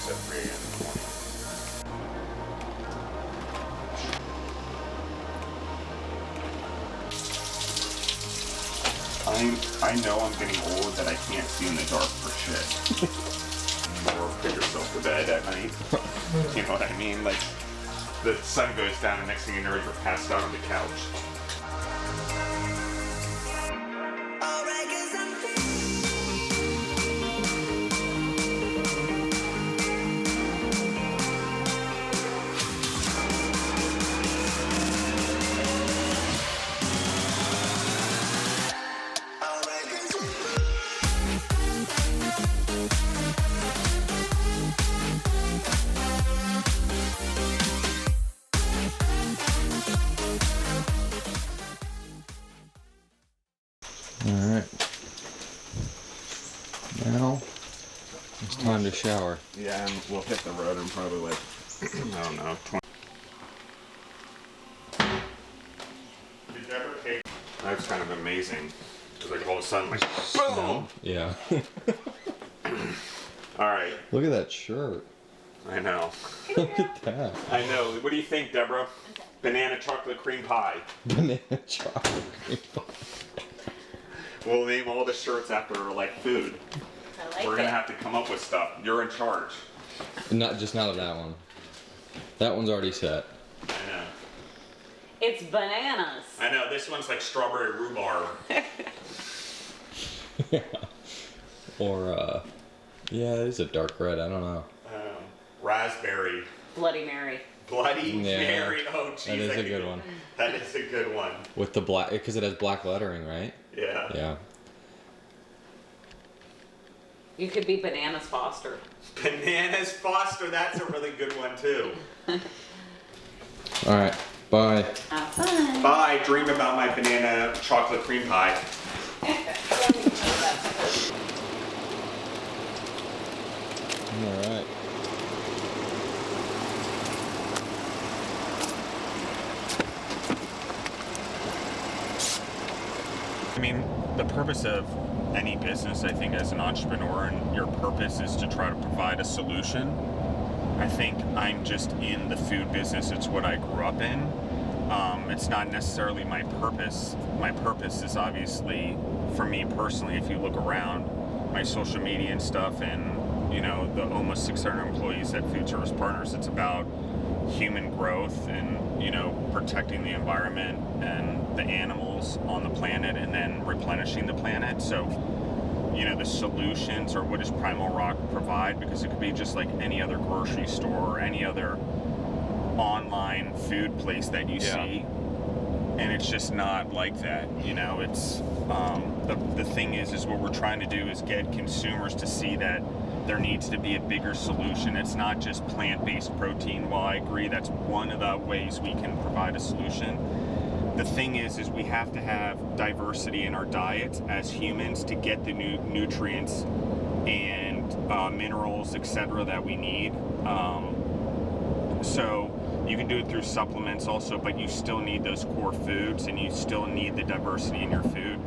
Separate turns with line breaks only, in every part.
Starbucks at 3 a.m. in the morning. I know I'm getting old that I can't see in the dark for shit. Or put yourself to bed at night. You know what I mean? Like, the sun goes down and next thing you know you're passed out on the couch.
Alright. Now, it's time to shower.
Yeah, and we'll hit the road in probably like, I don't know, 20. Did you ever take... That's kind of amazing. It's like all of a sudden, like, boom!
Yeah.
Alright.
Look at that shirt.
I know.
Look at that.
I know. What do you think, Deborah? Banana chocolate cream pie.
Banana chocolate cream pie.
We'll name all the shirts after, like, food.
I like
We're gonna have to come up with stuff. You're in charge.
Not of that one. That one's already set.
I know.
It's bananas.
I know. This one's like strawberry rhubarb.
Yeah. Or, yeah, it is a dark red. I don't know.
Raspberry.
Bloody Mary.
Bloody Mary. Oh, jeez.
That is a good one.
That is a good one.
With the black, because it has black lettering, right?
Yeah.
Yeah.
You could be Bananas Foster.
Bananas Foster. That's a really good one, too.
All right. Bye.
Have fun.
Bye. Dream about my banana chocolate cream pie.
All right.
I mean, the purpose of any business, I think, as an entrepreneur, and your purpose is to try to provide a solution. I think I'm just in the food business. It's what I grew up in. It's not necessarily my purpose. My purpose is obviously, for me personally, if you look around my social media and stuff, and you know, the almost 600 employees at Food Service Partners, it's about human growth and, you know, protecting the environment and the animals on the planet, and then replenishing the planet. So, you know, the solutions, or what does PrimalRock provide? Because it could be just like any other grocery store or any other online food place that you see, and it's just not like that. You know, it's the thing is what we're trying to do is get consumers to see that there needs to be a bigger solution. It's not just plant-based protein. While I agree that's one of the ways we can provide a solution, the thing is we have to have diversity in our diets as humans to get the nutrients and minerals, etc., that we need. So you can do it through supplements also, but you still need those core foods, and you still need the diversity in your food,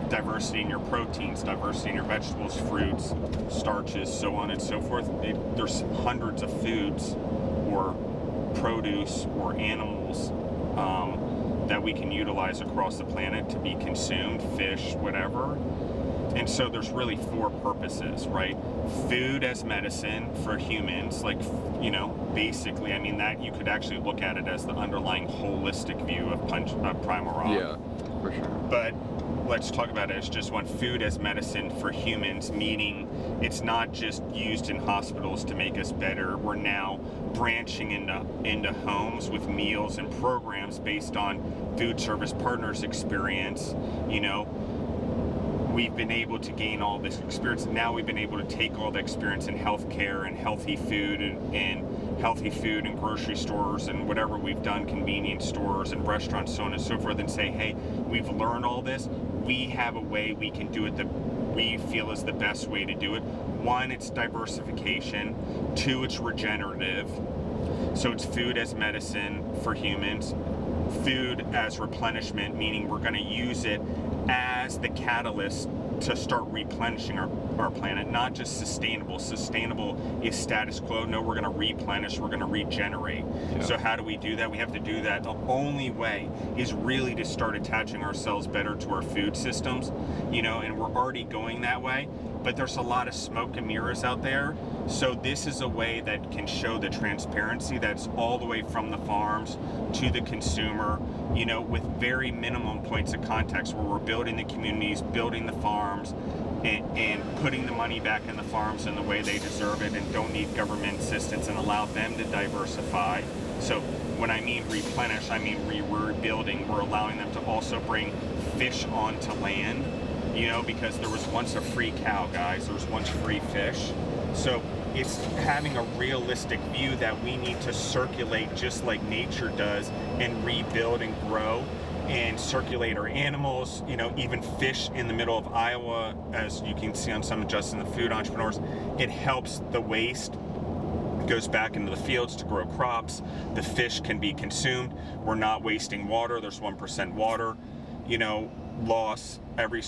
diversity in your proteins, diversity in your vegetables, fruits, starches, so on and so forth. There's hundreds of foods or produce or animals that we can utilize across the planet to be consumed, fish, whatever. And so there's really 4 purposes, right? Food as medicine for humans, like, you know, basically, I mean, that you could actually look at it as the underlying holistic view of PrimalRock.
Yeah, for sure.
But let's talk about it as just one. Food as medicine for humans, meaning it's not just used in hospitals to make us better. We're now branching into homes with meals and programs based on Food Service Partners experience. You know, we've been able to gain all this experience. Now we've been able to take all the experience in healthcare and healthy food and healthy food in grocery stores and whatever we've done, convenience stores and restaurants, so on and so forth, and say, hey, we've learned all this. We have a way we can do it that we feel is the best way to do it. 1, it's diversification. 2, it's regenerative. So it's food as medicine for humans. Food as replenishment, meaning we're going to use it as as the catalyst to start replenishing our planet, not just sustainable. Sustainable is status quo. No, we're going to replenish, we're going to regenerate.
Yeah.
So how do we do that? We have to do that. The only way is really to start attaching ourselves better to our food systems, and we're already going that way, but there's a lot of smoke and mirrors out there. So this is a way that can show the transparency that's all the way from the farms to the consumer, with very minimum points of context where we're building the communities, building the farms, and putting the money back in the farms in the way they deserve it and don't need government assistance, and allow them to diversify. So when I mean replenish, I mean rebuilding. We're allowing them to also bring fish onto land, because there was once a free cow, guys. There was once free fish. So it's having a realistic view that we need to circulate just like nature does and rebuild and grow and circulate our animals, even fish in the middle of Iowa, as you can see on some of Justin the Food Entrepreneurs. It helps the waste goes back into the fields to grow crops. The fish can be consumed. We're not wasting water. There's 1% water, loss every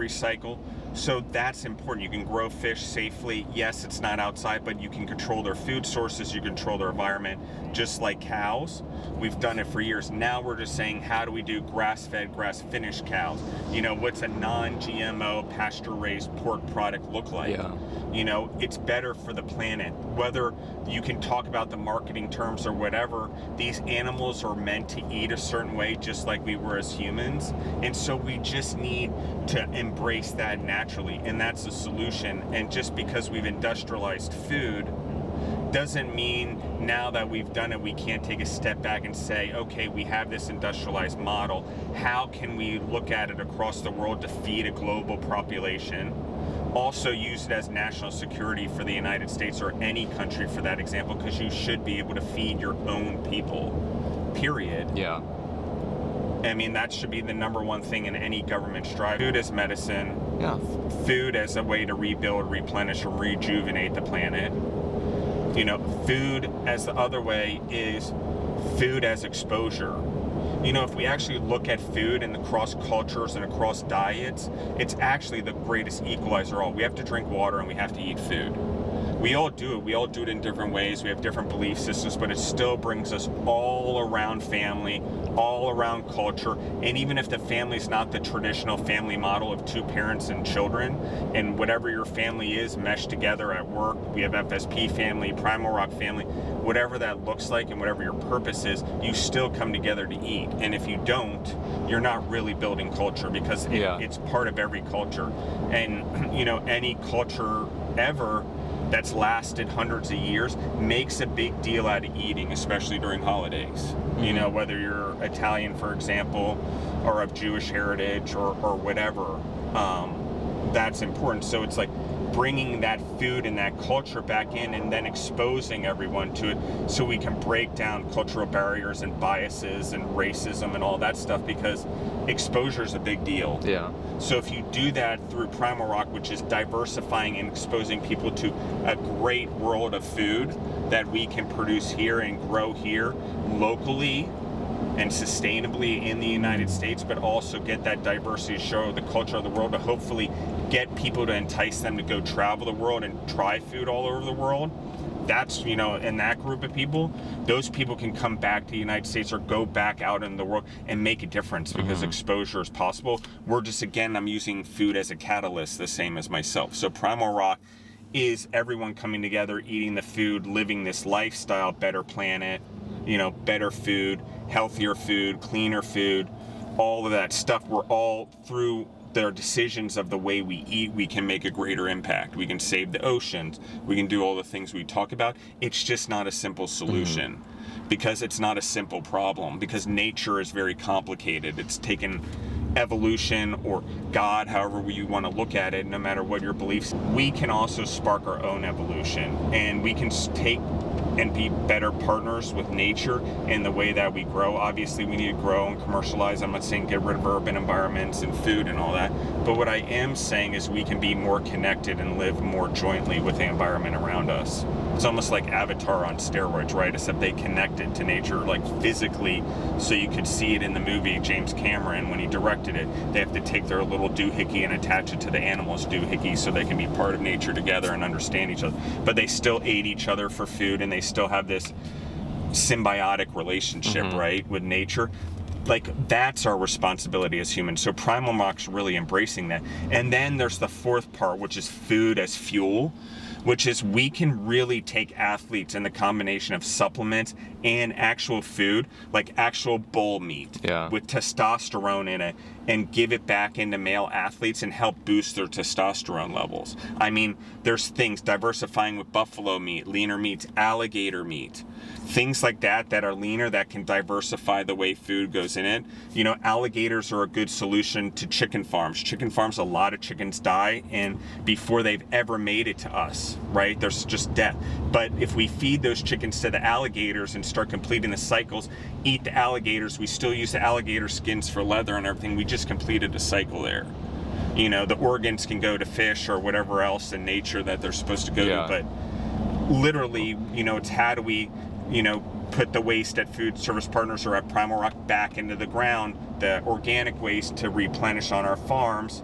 cycle. So that's important. You can grow fish safely. Yes, it's not outside, but you can control their food sources. You control their environment, just like cows. We've done it for years. Now we're just saying, how do we do grass-fed, grass-finished cows? What's a non-GMO pasture-raised pork product look like?
Yeah.
It's better for the planet. Whether you can talk about the marketing terms or whatever, these animals are meant to eat a certain way, just like we were as humans. And so we just need to embrace that naturally, and that's the solution. And just because we've industrialized food doesn't mean now that we've done it, we can't take a step back and say, okay, we have this industrialized model. How can we look at it across the world to feed a global population? Also use it as national security for the United States or any country, for that example, because you should be able to feed your own people, period.
Yeah.
I mean, that should be the number one thing in any government strive. Food as medicine.
Yeah.
Food as a way to rebuild, replenish, and rejuvenate the planet. Food as the other way is food as exposure. If we actually look at food and across cultures and across diets, it's actually the greatest equalizer of all. We have to drink water and we have to eat food. We all do it. We all do it in different ways. We have different belief systems, but it still brings us all around family, all around culture. And even if the family's not the traditional family model of 2 parents and children, and whatever your family is meshed together at work, we have FSP family, PrimalRock family, whatever that looks like and whatever your purpose is, you still come together to eat. And if you don't, you're not really building culture, because it's part of every culture. And, any culture ever that's lasted hundreds of years makes a big deal out of eating, especially during holidays.
Mm-hmm.
Whether you're Italian, for example, or of Jewish heritage or whatever, that's important. So it's like bringing that food and that culture back in and then exposing everyone to it so we can break down cultural barriers and biases and racism and all that stuff, because exposure is a big deal.
Yeah.
So if you do that through PrimalRock, which is diversifying and exposing people to a great world of food that we can produce here and grow here locally and sustainably in the United States, but also get that diversity to show the culture of the world, to hopefully get people to entice them to go travel the world and try food all over the world. That's, in that group of people, those people can come back to the United States or go back out in the world and make a difference, because exposure is possible. We're just, again, I'm using food as a catalyst, the same as myself. So PrimalRock is everyone coming together, eating the food, living this lifestyle, better planet, better food, healthier food, cleaner food, all of that stuff. We're all through their decisions of the way we eat, we can make a greater impact. We can save the oceans. We can do all the things we talk about. It's just not a simple solution, because it's not a simple problem, because nature is very complicated. It's taken evolution or God, however you want to look at it, no matter what your beliefs. We can also spark our own evolution, and we can take and be better partners with nature in the way that we grow. Obviously, we need to grow and commercialize. I'm not saying get rid of urban environments and food and all that. But what I am saying is we can be more connected and live more jointly with the environment around us. It's almost like Avatar on steroids, right? Except they connected to nature, like physically, so you could see it in the movie. James Cameron, when he directed it, they have to take their little doohickey and attach it to the animal's doohickey so they can be part of nature together and understand each other. But they still ate each other for food, and they still have this symbiotic relationship, right, with nature. Like, that's our responsibility as humans. So PrimalRock's really embracing that. And then there's the fourth part, which is food as fuel, which is we can really take athletes in the combination of supplements and actual food, like actual bull meat with testosterone in it, and give it back into male athletes and help boost their testosterone levels. I mean, there's things diversifying with buffalo meat, leaner meats, alligator meat, things like that that are leaner, that can diversify the way food goes in it. You know, alligators are a good solution to chicken farms. Chicken farms, a lot of chickens die and before they've ever made it to us, right? There's just death. But if we feed those chickens to the alligators and start completing the cycles, eat the alligators, we still use the alligator skins for leather and everything, we just completed a cycle there. You know, the organs can go to fish or whatever else in nature that they're supposed to go to, but literally, you know, it's how do we, you know, put the waste at food service partners or at PrimalRock back into the ground, the organic waste to replenish on our farms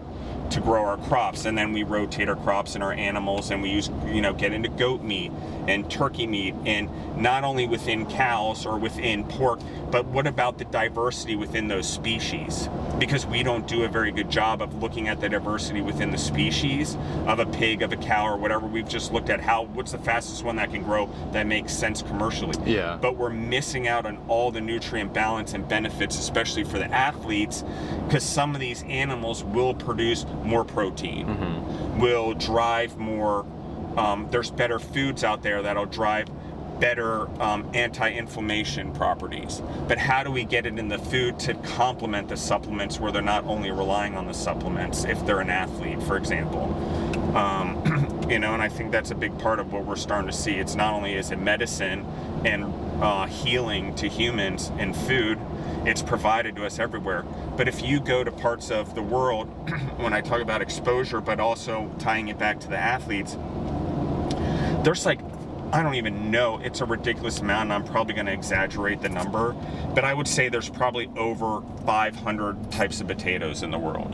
to grow our crops. And then we rotate our crops and our animals, and we use, you know, get into goat meat and turkey meat, and not only within cows or within pork, but what about the diversity within those species? Because we don't do a very good job of looking at the diversity within the species of a pig, of a cow, or whatever. We've just looked at what's the fastest one that can grow that makes sense commercially. Yeah. But we're missing out on all the nutrient balance and benefits, especially for the athletes, because some of these animals will produce more protein, will drive more, there's better foods out there that'll drive better anti-inflammation properties. But how do we get it in the food to complement the supplements where they're not only relying on the supplements if they're an athlete, for example? You know, and I think that's a big part of what we're starting to see. It's not only is it medicine and healing to humans and food, it's provided to us everywhere. But if you go to parts of the world, when I talk about exposure, but also tying it back to the athletes, there's like, I don't even know, it's a ridiculous amount, and I'm probably going to exaggerate the number, but I would say there's probably over 500 types of potatoes in the world.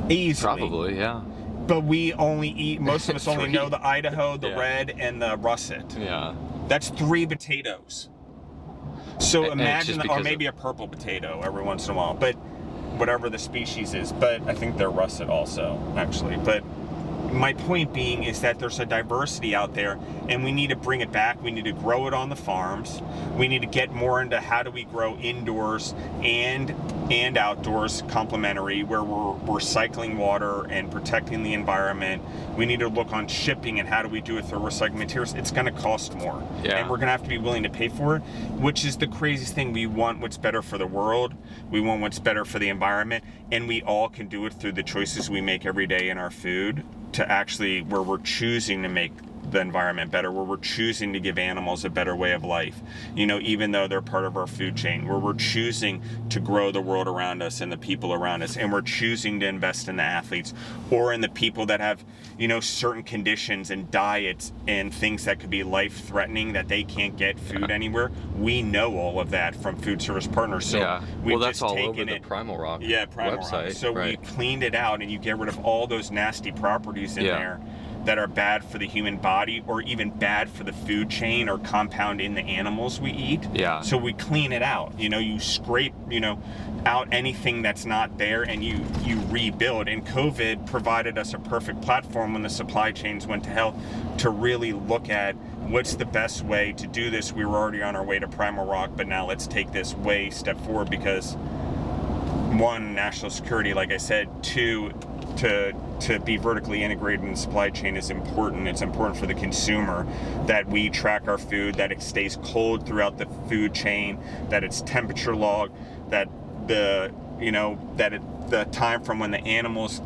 Easily. Probably, yeah. But we only eat, most of us only know the Idaho, the red, and the russet. Yeah. That's 3 potatoes. So imagine, or maybe a purple potato every once in a while, but whatever the species is. But I think they're russet also, actually. But my point being is that there's a diversity out there, and we need to bring it back. We need to grow it on the farms. We need to get more into how do we grow indoors and outdoors complementary, where we're recycling water and protecting the environment. We need to look on shipping and how do we do it through recycling materials. It's going to cost more, and we're going to have to be willing to pay for it, which is the craziest thing. We want what's better for the world. We want what's better for the environment, and we all can do it through the choices we make every day in our food, to actually where we're choosing to make the environment better, where we're choosing to give animals a better way of life, you know, even though they're part of our food chain, where we're choosing to grow the world around us and the people around us, and we're choosing to invest in the athletes or in the people that have, you know, certain conditions and diets and things that could be life-threatening, that they can't get food anywhere. We know all of that from food service partners. So we've
that's
just
all
taken
over the
it,
PrimalRock
website. So
right.
we cleaned it out, and you get rid of all those nasty properties in there that are bad for the human body, or even bad for the food chain or compound in the animals we eat. Yeah. So we clean it out. You know, you scrape, you know, out anything that's not there, and you rebuild. And COVID provided us a perfect platform when the supply chains went to hell to really look at what's the best way to do this. We were already on our way to PrimalRock, but now let's take this step forward, because 1, national security, like I said. 2, to be vertically integrated in the supply chain is important. It's important for the consumer that we track our food, that it stays cold throughout the food chain, that it's temperature logged, that the time from when the animals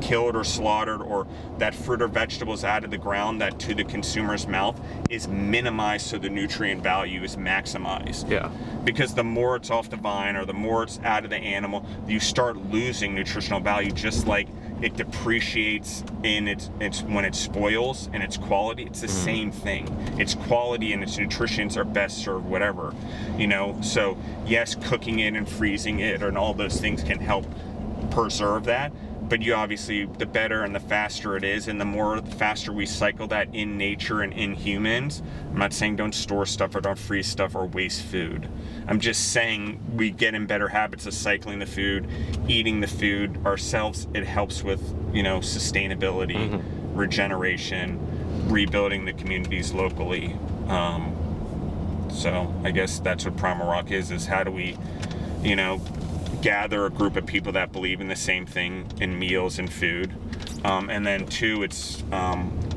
killed or slaughtered, or that fruit or vegetables out of the ground that to the consumer's mouth is minimized so the nutrient value is maximized.
Yeah.
Because the more it's off the vine or the more it's out of the animal, you start losing nutritional value, just like it depreciates in its when it spoils and its quality. It's the same thing. Its quality and its nutrients are best served whatever, so yes, cooking it and freezing it and all those things can help preserve that, but you obviously, the better and the faster it is, and the faster we cycle that in nature and in humans. I'm not saying don't store stuff or don't freeze stuff or waste food. I'm just saying we get in better habits of cycling the food, eating the food ourselves. It helps with, sustainability, regeneration, rebuilding the communities locally. So I guess that's what PrimalRock is how do we, gather a group of people that believe in the same thing in meals and food. And then two, it's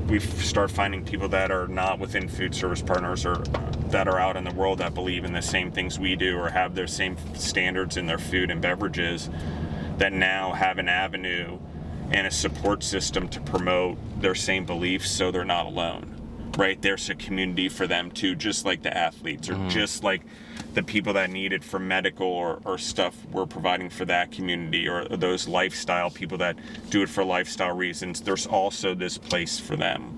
we start finding people that are not within food service partners or that are out in the world that believe in the same things we do or have their same standards in their food and beverages, that now have an avenue and a support system to promote their same beliefs so they're not alone. Right? There's a community for them too, just like the athletes or just like the people that need it for medical or stuff we're providing for that community, or those lifestyle people that do it for lifestyle reasons. There's also this place for them,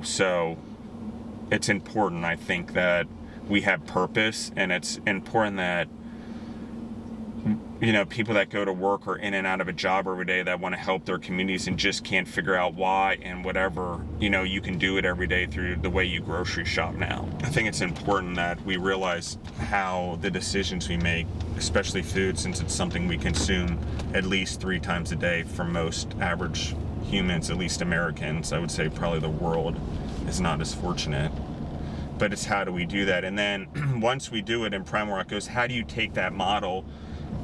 so it's important, I think, that we have purpose, and it's important that people that go to work or in and out of a job every day that want to help their communities and just can't figure out why and whatever, you can do it every day through the way you grocery shop now. I think it's important that we realize how the decisions we make, especially food, since it's something we consume at least 3 times a day for most average humans, at least Americans. I would say probably the world is not as fortunate. But it's how do we do that? And then once we do it, and PrimalRock goes, how do you take that model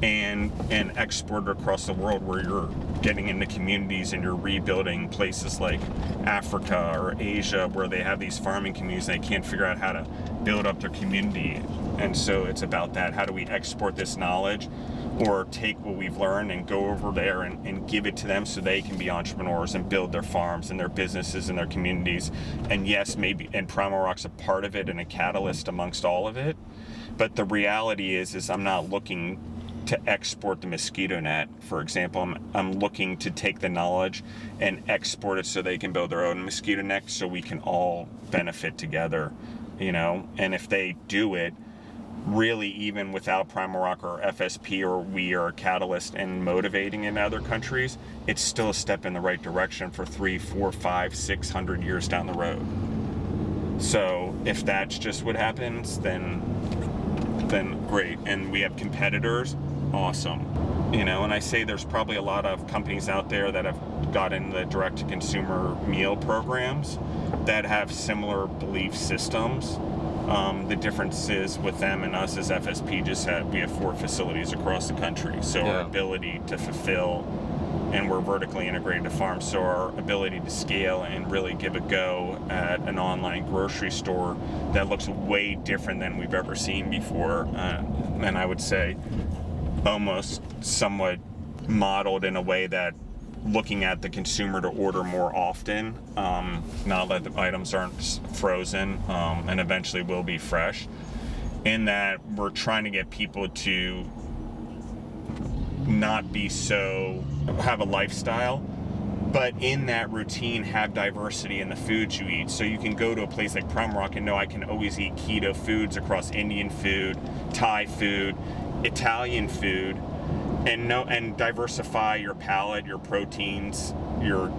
and export it across the world, where you're getting into communities and you're rebuilding places like Africa or Asia where they have these farming communities and they can't figure out how to build up their community. And so it's about that. How do we export this knowledge or take what we've learned and go over there and give it to them so they can be entrepreneurs and build their farms and their businesses and their communities. And yes, maybe, and PrimalRock's a part of it and a catalyst amongst all of it. But the reality is I'm not looking to export the mosquito net, for example. I'm looking to take the knowledge and export it so they can build their own mosquito net so we can all benefit together, and if they do it, really, even without PrimalRock or FSP, or we are a catalyst in motivating in other countries, it's still a step in the right direction for 3, 4, 5, 600 years down the road. So if that's just what happens, then great. And we have competitors, awesome. And I say there's probably a lot of companies out there that have gotten the direct-to-consumer meal programs that have similar belief systems. The difference is with them and us as FSP, we have 4 facilities across the country. So our ability to fulfill, and we're vertically integrated to farm, so our ability to scale and really give a go at an online grocery store that looks way different than we've ever seen before. And I would say almost somewhat modeled in a way that looking at the consumer to order more often, now that the items aren't frozen and eventually will be fresh, in that we're trying to get people to not be so, have a lifestyle, but in that routine have diversity in the foods you eat. So you can go to a place like PrimalRock and know I can always eat keto foods across Indian food, Thai food, Italian food, and diversify your palate, your proteins, your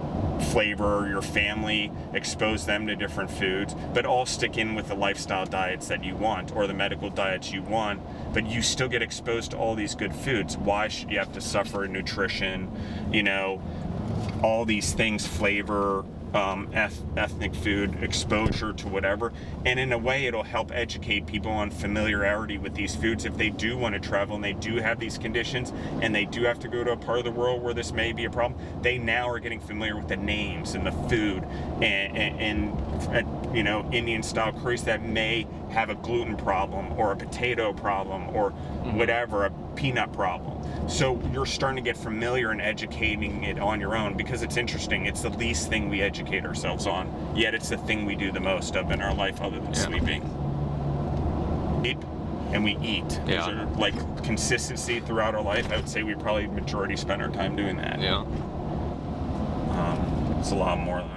flavor, your family, expose them to different foods, but all stick in with the lifestyle diets that you want or the medical diets you want, but you still get exposed to all these good foods. Why should you have to suffer nutrition, all these things, flavor, ethnic food, exposure to whatever? And in a way, it'll help educate people on familiarity with these foods if they do want to travel and they do have these conditions and they do have to go to a part of the world where this may be a problem. They now are getting familiar with the names and the food and Indian style curries that may have a gluten problem or a potato problem or whatever, peanut problem. So you're starting to get familiar and educating it on your own because it's interesting. It's the least thing we educate ourselves on, yet it's the thing we do the most of in our life other than sleeping. Eat, and we eat.
Yeah.
Those are, like, consistency throughout our life. I would say we probably majority spend our time doing that.
Yeah.
It's a lot more than